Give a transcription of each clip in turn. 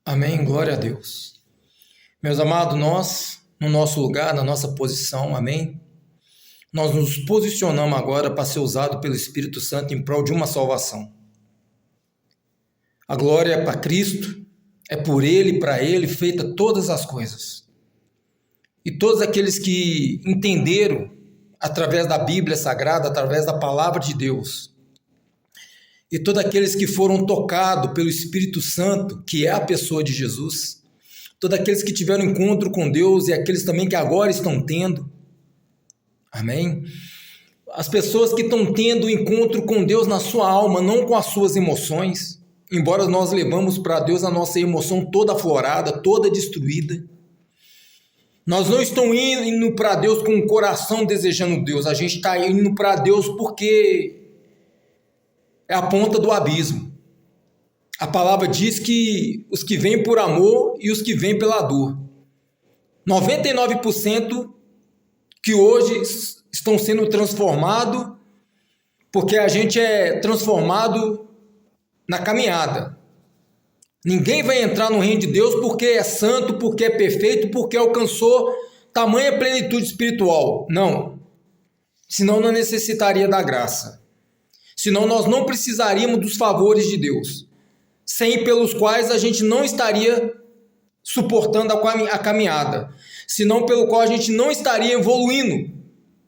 Amém, glória a Deus. Meus amados, nós, no nosso lugar, na nossa posição, amém? Nós nos posicionamos agora para ser usado pelo Espírito Santo em prol de uma salvação. A glória é para Cristo, é por Ele, para Ele, feita todas as coisas. E todos aqueles que entenderam, através da Bíblia Sagrada, através da Palavra de Deus, e todos aqueles que foram tocados pelo Espírito Santo, que é a pessoa de Jesus, todos aqueles que tiveram encontro com Deus e aqueles também que agora estão tendo, amém? As pessoas que estão tendo encontro com Deus na sua alma, não com as suas emoções, embora nós levamos para Deus a nossa emoção toda aflorada, toda destruída. Nós não estamos indo para Deus com o coração desejando Deus, a gente está indo para Deus porque é a ponta do abismo. A palavra diz que os que vêm por amor e os que vêm pela dor. 99% que hoje estão sendo transformados porque a gente é transformado na caminhada. Ninguém vai entrar no reino de Deus porque é santo, porque é perfeito, porque alcançou tamanha plenitude espiritual. Não. Senão não necessitaria da graça. Senão nós não precisaríamos dos favores de Deus, sem pelos quais a gente não estaria suportando a caminhada, senão pelo qual a gente não estaria evoluindo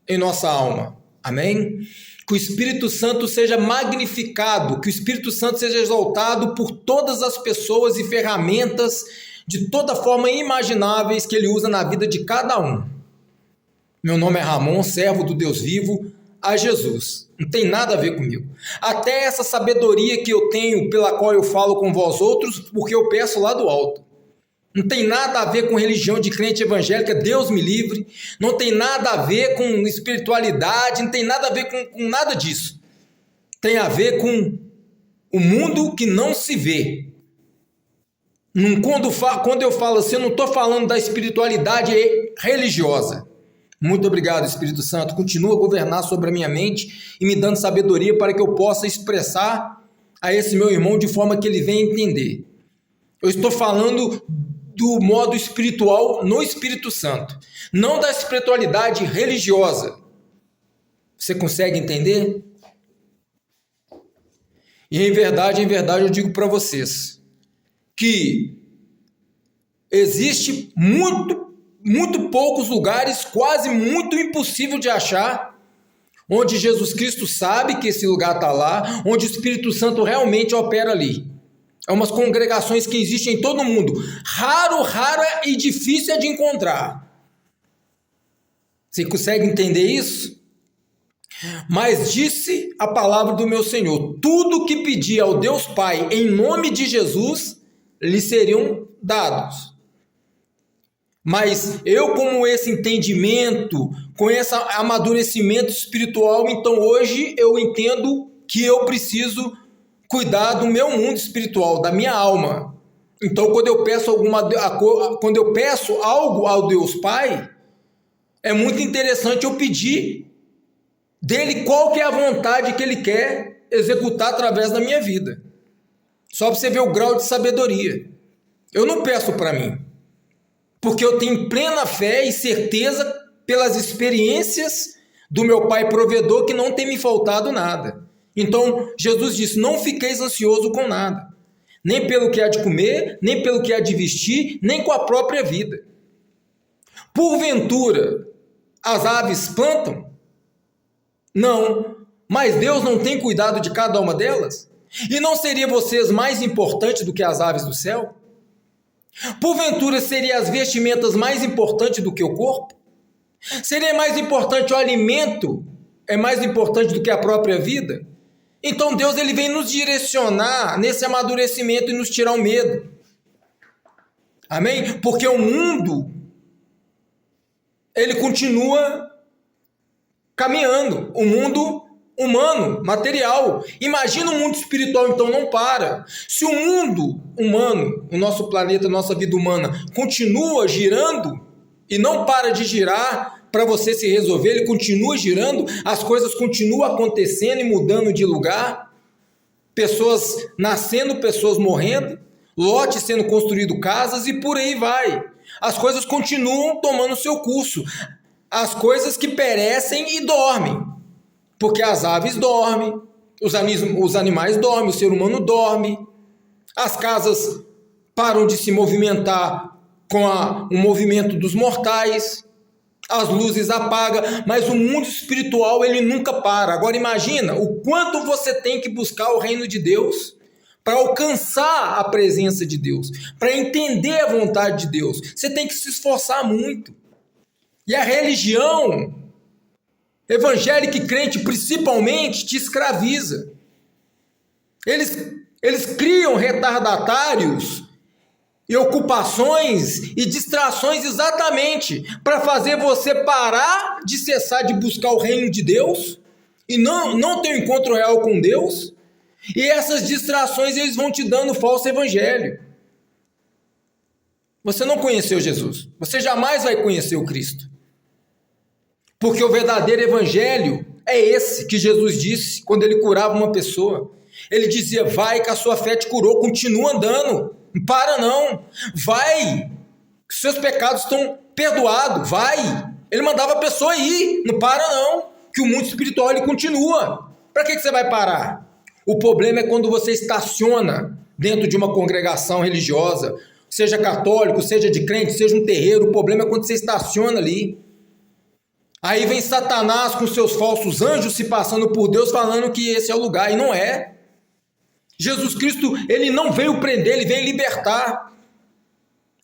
em nossa alma. Amém? Que o Espírito Santo seja magnificado, que o Espírito Santo seja exaltado por todas as pessoas e ferramentas de toda forma imagináveis que Ele usa na vida de cada um. Meu nome é Ramon, servo do Deus vivo, a Jesus. Não tem nada a ver comigo. Até essa sabedoria que eu tenho, pela qual eu falo com vós outros, porque eu peço lá do alto. Não tem nada a ver com religião de crente evangélica, Deus me livre. Não tem nada a ver com espiritualidade, não tem nada a ver com nada disso. Tem a ver com o mundo que não se vê. Quando eu falo assim, eu não estou falando da espiritualidade religiosa. Muito obrigado, Espírito Santo. Continua a governar sobre a minha mente e me dando sabedoria para que eu possa expressar a esse meu irmão de forma que ele venha entender. Eu estou falando do modo espiritual no Espírito Santo, não da espiritualidade religiosa. Você consegue entender? E em verdade eu digo para vocês que existe muito poucos lugares, quase muito impossível de achar, onde Jesus Cristo sabe que esse lugar está lá, onde o Espírito Santo realmente opera ali. É umas congregações que existem em todo mundo. Raro e difícil é de encontrar. Você consegue entender isso? Mas disse a palavra do meu Senhor: tudo que pedir ao Deus Pai em nome de Jesus, lhe seriam dados. Mas eu, com esse entendimento, com esse amadurecimento espiritual, então hoje eu entendo que eu preciso cuidar do meu mundo espiritual, da minha alma. Então, quando eu peço algo ao Deus Pai, é muito interessante eu pedir dele qual que é a vontade que ele quer executar através da minha vida. Só para você ver o grau de sabedoria. Eu não peço para mim, porque eu tenho plena fé e certeza pelas experiências do meu Pai provedor que não tem me faltado nada. Então, Jesus disse: não fiqueis ansioso com nada, nem pelo que há de comer, nem pelo que há de vestir, nem com a própria vida. Porventura, as aves plantam? Não, mas Deus não tem cuidado de cada uma delas? E não seria vocês mais importantes do que as aves do céu? Porventura, seriam as vestimentas mais importantes do que o corpo? Seria mais importante o alimento? É mais importante do que a própria vida? Então Deus ele vem nos direcionar nesse amadurecimento e nos tirar o medo. Amém? Porque o mundo, ele continua caminhando. O mundo humano, material. Imagina o mundo espiritual, então não para. Se o mundo humano, o nosso planeta, a nossa vida humana, continua girando e não para de girar para você se resolver, ele continua girando, as coisas continuam acontecendo e mudando de lugar, pessoas nascendo, pessoas morrendo, lote sendo construído casas e por aí vai. As coisas continuam tomando seu curso. As coisas que perecem e dormem. Porque as aves dormem, os animais dormem, o ser humano dorme. As casas param de se movimentar com o movimento dos mortais. As luzes apagam, mas o mundo espiritual ele nunca para. Agora imagina o quanto você tem que buscar o reino de Deus para alcançar a presença de Deus, para entender a vontade de Deus. Você tem que se esforçar muito. E a religião evangélica e crente principalmente te escraviza. Eles criam retardatários e ocupações e distrações exatamente para fazer você parar de cessar de buscar o reino de Deus e não ter um encontro real com Deus. E essas distrações eles vão te dando falso evangelho. Você não conheceu Jesus. Você jamais vai conhecer o Cristo. Porque o verdadeiro evangelho é esse que Jesus disse quando ele curava uma pessoa. Ele dizia, vai que a sua fé te curou, continua andando, não para não, vai, que seus pecados estão perdoados, vai. Ele mandava a pessoa ir, não para não, que o mundo espiritual ele continua. Para que você vai parar? O problema é quando você estaciona dentro de uma congregação religiosa, seja católico, seja de crente, seja um terreiro, o problema é quando você estaciona ali. Aí vem Satanás com seus falsos anjos se passando por Deus falando que esse é o lugar, e não é. Jesus Cristo, ele não veio prender, ele veio libertar.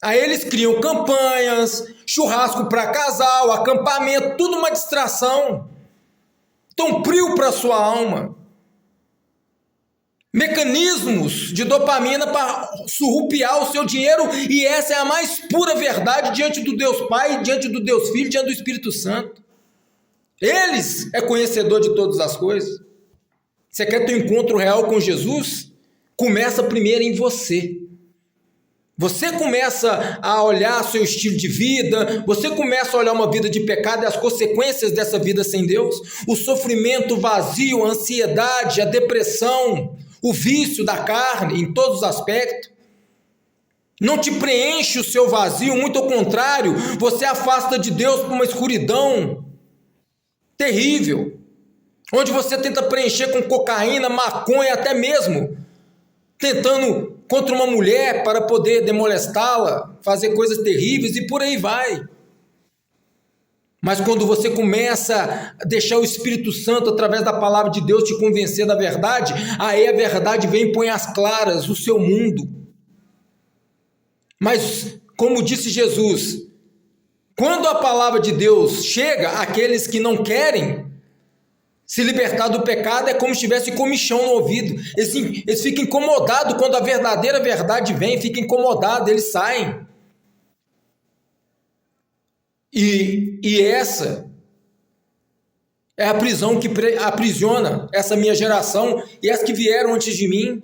Aí eles criam campanhas, churrasco para casal, acampamento, tudo uma distração. Tão frio para a sua alma. Mecanismos de dopamina para surrupiar o seu dinheiro, e essa é a mais pura verdade diante do Deus Pai, diante do Deus Filho, diante do Espírito Santo. Eles é conhecedor de todas as coisas. Você quer ter um encontro real com Jesus? Começa primeiro em você. Você começa a olhar seu estilo de vida, você começa a olhar uma vida de pecado e as consequências dessa vida sem Deus, o sofrimento, o vazio, a ansiedade, a depressão, o vício da carne em todos os aspectos. Não te preenche o seu vazio, muito ao contrário, você afasta de Deus por uma escuridão terrível, onde você tenta preencher com cocaína, maconha, até mesmo tentando contra uma mulher para poder demolestá-la, fazer coisas terríveis e por aí vai. Mas quando você começa a deixar o Espírito Santo, através da palavra de Deus, te convencer da verdade, aí a verdade vem e põe às claras o seu mundo. Mas, como disse Jesus, quando a palavra de Deus chega, aqueles que não querem se libertar do pecado é como se tivesse comichão no ouvido. Eles ficam incomodados quando a verdadeira verdade vem, ficam incomodados, eles saem. E essa é a prisão que aprisiona essa minha geração e as que vieram antes de mim.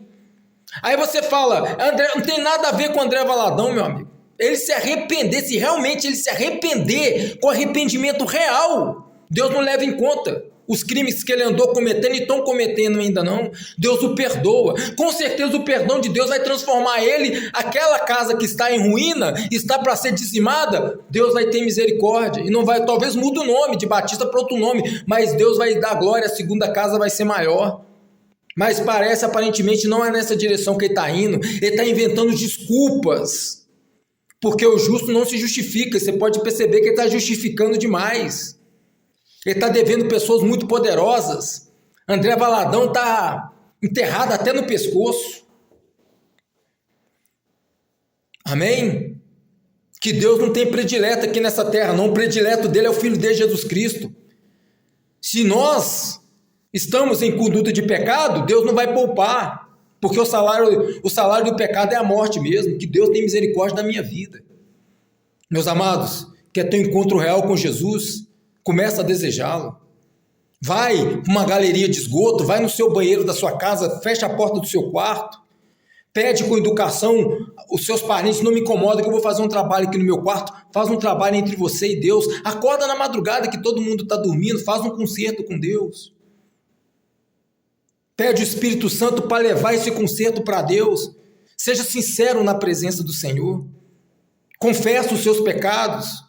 Aí você fala, André, não tem nada a ver com André Valadão, meu amigo. Ele se arrepender, se realmente ele se arrepender com arrependimento real, Deus não leva em conta os crimes que ele andou cometendo e estão cometendo ainda não. Deus o perdoa. Com certeza o perdão de Deus vai transformar ele, aquela casa que está em ruína, está para ser dizimada, Deus vai ter misericórdia. E não vai, talvez mude o nome de Batista para outro nome, mas Deus vai dar glória, a segunda casa vai ser maior. Mas parece, aparentemente, não é nessa direção que ele está indo. Ele está inventando desculpas. Porque o justo não se justifica. Você pode perceber que ele está justificando demais. Ele está devendo pessoas muito poderosas. André Valadão está enterrado até no pescoço. Amém? Que Deus não tem predileto aqui nessa terra, não. O predileto dele é o Filho dele, Jesus Cristo. Se nós estamos em conduta de pecado, Deus não vai poupar, porque o salário do pecado é a morte mesmo. Que Deus tenha misericórdia da minha vida. Meus amados, quer ter um encontro real com Jesus? Começa a desejá-lo. Vai para uma galeria de esgoto, vai no seu banheiro da sua casa, fecha a porta do seu quarto, pede com educação, os seus parentes, não me incomodam que eu vou fazer um trabalho aqui no meu quarto, faz um trabalho entre você e Deus, acorda na madrugada que todo mundo está dormindo, faz um concerto com Deus. Pede o Espírito Santo para levar esse concerto para Deus. Seja sincero na presença do Senhor. Confesse os seus pecados.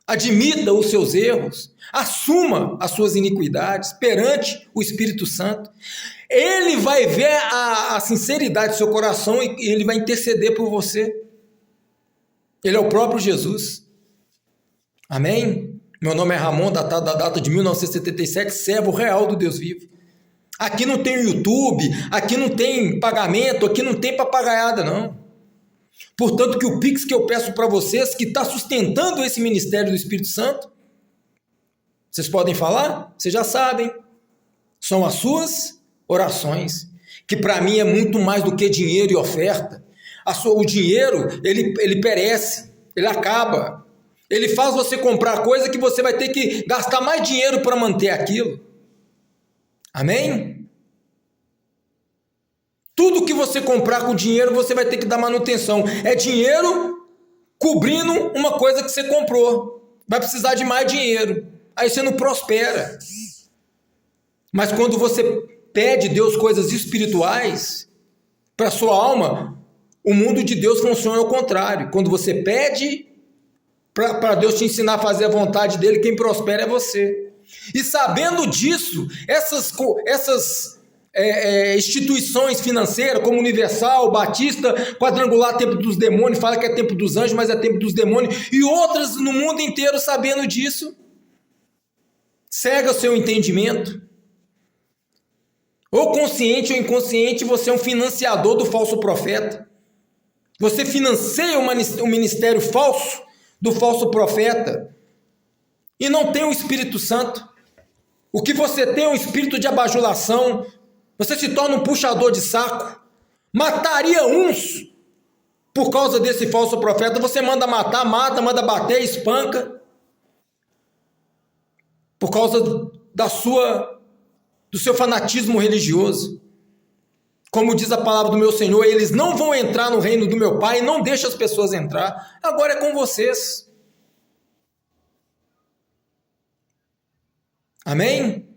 Admita os seus erros. Assuma as suas iniquidades perante o Espírito Santo. Ele vai ver a sinceridade do seu coração e ele vai interceder por você. Ele é o próprio Jesus. Amém? Meu nome é Ramon, datado da data de 1977, servo real do Deus vivo. Aqui não tem YouTube, aqui não tem pagamento, aqui não tem papagaiada, não. Portanto, que o Pix que eu peço para vocês, que está sustentando esse ministério do Espírito Santo, vocês podem falar? Vocês já sabem. São as suas orações, que para mim é muito mais do que dinheiro e oferta. O dinheiro, ele perece, ele acaba. Ele faz você comprar coisa que você vai ter que gastar mais dinheiro para manter aquilo. Amém? Tudo que você comprar com dinheiro, você vai ter que dar manutenção. É dinheiro cobrindo uma coisa que você comprou. Vai precisar de mais dinheiro. Aí você não prospera. Mas quando você pede a Deus coisas espirituais, para a sua alma, o mundo de Deus funciona ao contrário. Quando você pede para Deus te ensinar a fazer a vontade dele, quem prospera é você. E sabendo disso, essas instituições financeiras, como Universal, Batista, Quadrangular, Templo dos Demônios, fala que é Templo dos Anjos, mas é Templo dos Demônios, e outras no mundo inteiro sabendo disso, cega o seu entendimento. Ou consciente ou inconsciente, você é um financiador do falso profeta. Você financia o ministério falso do falso profeta e não tem o Espírito Santo. O que você tem é um espírito de abajulação. Você se torna um puxador de saco. Mataria uns por causa desse falso profeta. Você manda matar, mata, manda bater, espanca. Por causa do seu fanatismo religioso. Como diz a palavra do meu Senhor, eles não vão entrar no reino do meu Pai, não deixa as pessoas entrar. Agora é com vocês. Amém?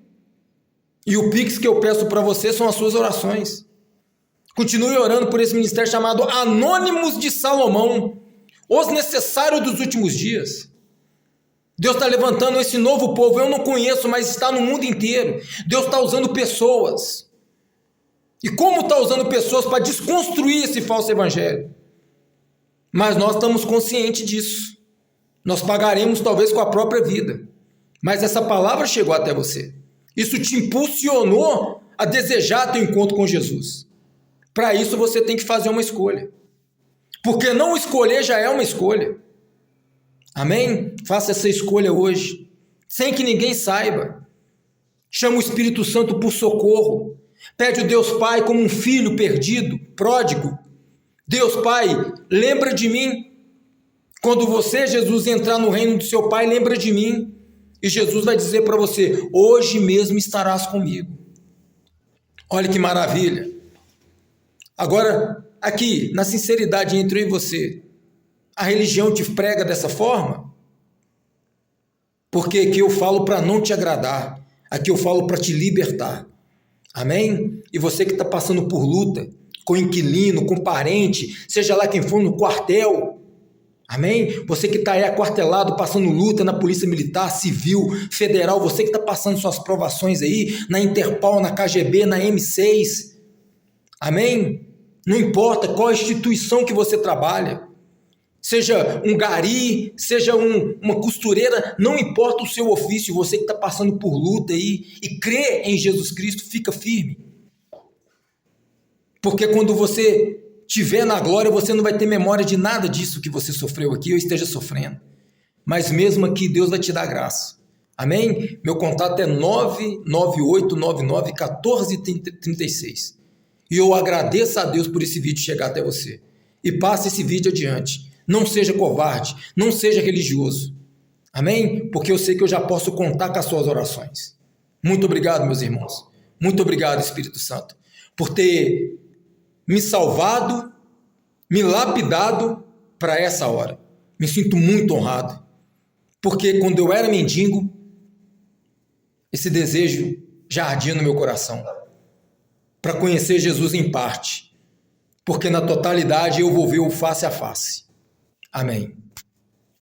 E o Pix que eu peço para você são as suas orações. Continue orando por esse ministério chamado Anônimos de Salomão, os necessários dos últimos dias. Deus está levantando esse novo povo, eu não conheço, mas está no mundo inteiro. Deus está usando pessoas. E como está usando pessoas para desconstruir esse falso evangelho? Mas nós estamos conscientes disso. Nós pagaremos talvez com a própria vida. Mas essa palavra chegou até você. Isso te impulsionou a desejar teu encontro com Jesus. Para isso você tem que fazer uma escolha. Porque não escolher já é uma escolha. Amém? Faça essa escolha hoje. Sem que ninguém saiba. Chama o Espírito Santo por socorro. Pede o Deus Pai como um filho perdido, pródigo. Deus Pai, lembra de mim. Quando você, Jesus, entrar no reino do seu Pai, lembra de mim. E Jesus vai dizer para você, hoje mesmo estarás comigo. Olha que maravilha. Agora, aqui, na sinceridade entre eu e você, a religião te prega dessa forma? Porque aqui eu falo para não te agradar. Aqui eu falo para te libertar. Amém? E você que está passando por luta, com inquilino, com parente, seja lá quem for no quartel, amém? Você que está aí aquartelado, passando luta na polícia militar, civil, federal, você que está passando suas provações aí, na Interpol, na KGB, na M6, amém? Não importa qual instituição que você trabalha, seja um gari, seja uma costureira, não importa o seu ofício, você que está passando por luta aí e crê em Jesus Cristo, fica firme. Porque quando você estiver na glória, você não vai ter memória de nada disso que você sofreu aqui ou esteja sofrendo. Mas mesmo aqui, Deus vai te dar graça. Amém? Meu contato é 998991436. E eu agradeço a Deus por esse vídeo chegar até você. E passe esse vídeo adiante. Não seja covarde, não seja religioso. Amém? Porque eu sei que eu já posso contar com as suas orações. Muito obrigado, meus irmãos. Muito obrigado, Espírito Santo, por ter me salvado, me lapidado para essa hora. Me sinto muito honrado. Porque quando eu era mendigo, esse desejo já ardia no meu coração. Para conhecer Jesus em parte. porque na totalidade eu vou ver o face a face. Amém.